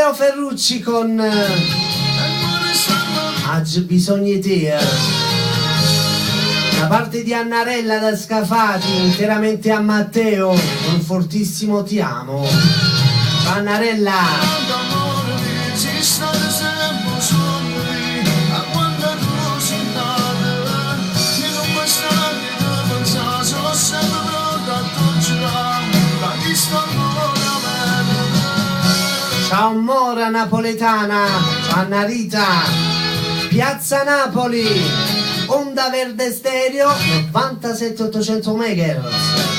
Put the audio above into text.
Matteo Ferrucci con Oggi bisogna di te. Da parte di Annarella da Scafati, interamente a Matteo, un fortissimo ti amo. Annarella. Ciao Mora napoletana, ciao Anna Rita, Piazza Napoli, Onda Verde Stereo 97800 MHz.